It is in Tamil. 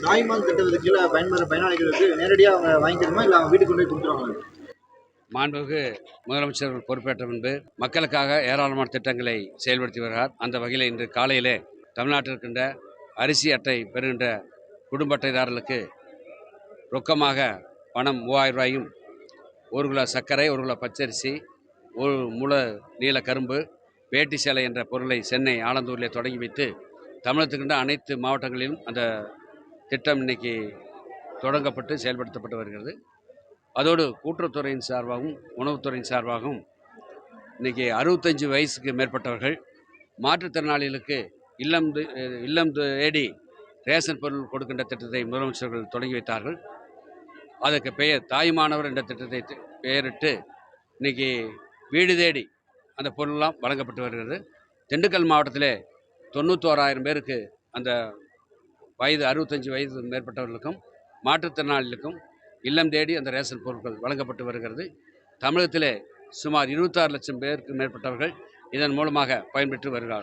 தாய்மான் திட்டத்துக்கு கீழே பயன்பெற பயனாளிகளுக்கு நேரடியாக அவங்க வாங்கிக்கணுமா இல்லை அவங்க வீட்டுக்கு கொண்டு போய் கொடுத்துருவாங்க? மாண்புமிகு முதலமைச்சர் பொறுப்பேற்ற முன்பு மக்களுக்காக ஏராளமான திட்டங்களை செயல்படுத்தி வருகிறார். அந்த வகையில் இன்று காலையிலே தமிழ்நாட்டில் இருக்கின்ற அரிசி அட்டை பெறுகின்ற குடும்ப அட்டைதாரர்களுக்கு ரொக்கமாக பணம் 3000 ரூபாயும் 1 கிலோ சர்க்கரை, 1 கிலோ பச்சரிசி, 1 முழ நீல கரும்பு, வேட்டி சேலை என்ற பொருளை சென்னை ஆலந்தூரிலே தொடங்கி வைத்து தமிழகத்துக்கின்ற அனைத்து மாவட்டங்களிலும் அந்த திட்டம் இன்னைக்கு தொடங்கப்பட்டு செயல்படுத்தப்பட்டு வருகிறது. அதோடு கூட்டுறவுத்துறையின் சார்பாகவும் உணவுத்துறையின் சார்பாகவும் இன்றைக்கி 65 வயசுக்கு மேற்பட்டவர்கள் மாற்றுத்திறனாளிகளுக்கு இல்லம் தேடி ரேஷன் பொருள் கொடுக்கின்ற திட்டத்தை முதலமைச்சர்கள் தொடங்கி வைத்தார்கள். அதற்கு பெயர் தாய்மானவர் என்ற திட்டத்தை பெயரிட்டு இன்றைக்கி வீடு தேடி அந்த பொருளெல்லாம் வழங்கப்பட்டு வருகிறது. திண்டுக்கல் மாவட்டத்திலே 91,000 பேருக்கு அந்த 65 வயது மேற்பட்டவர்களுக்கும் மாற்றுத்திறனாளிகளுக்கும் இல்லம் தேடி அந்த ரேஷன் பொருட்கள் வழங்கப்பட்டு வருகிறது. தமிழகத்திலே சுமார் 26 லட்சம் பேருக்கு மேற்பட்டவர்கள் இதன் மூலமாக பயன்பெற்று வருகிறார்கள்.